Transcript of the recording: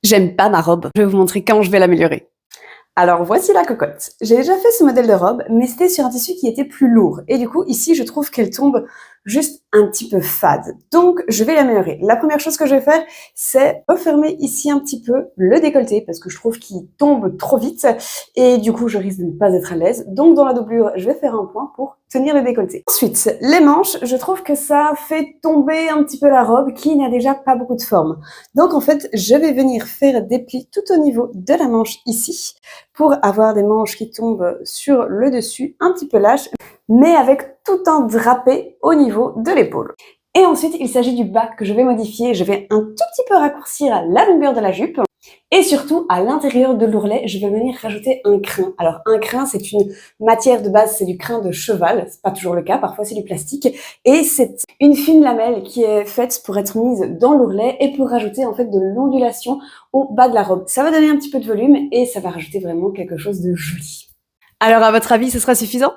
J'aime pas ma robe. Je vais vous montrer comment je vais l'améliorer. Alors voici la cocotte. J'ai déjà fait ce modèle de robe, mais c'était sur un tissu qui était plus lourd. Et du coup, ici, je trouve qu'elle tombe juste un petit peu fade. Donc, je vais l'améliorer. La première chose que je vais faire, c'est refermer ici un petit peu le décolleté, parce que je trouve qu'il tombe trop vite. Et du coup, je risque de ne pas être à l'aise. Donc, dans la doublure, je vais faire un point pour tenir le décolleté. Ensuite, les manches, je trouve que ça fait tomber un petit peu la robe qui n'a déjà pas beaucoup de forme. Donc, en fait, je vais venir faire des plis tout au niveau de la manche ici, pour avoir des manches qui tombent sur le dessus, un petit peu lâches, mais avec tout un drapé au niveau de l'épaule. Et ensuite, il s'agit du bas que je vais modifier. Je vais un tout petit peu raccourcir la longueur de la jupe. Et surtout, à l'intérieur de l'ourlet, je vais venir rajouter un crin. Alors, un crin, c'est une matière de base, c'est du crin de cheval. C'est pas toujours le cas, parfois c'est du plastique. Et c'est une fine lamelle qui est faite pour être mise dans l'ourlet et pour rajouter en fait de l'ondulation au bas de la robe. Ça va donner un petit peu de volume et ça va rajouter vraiment quelque chose de joli. Alors, à votre avis, ce sera suffisant ?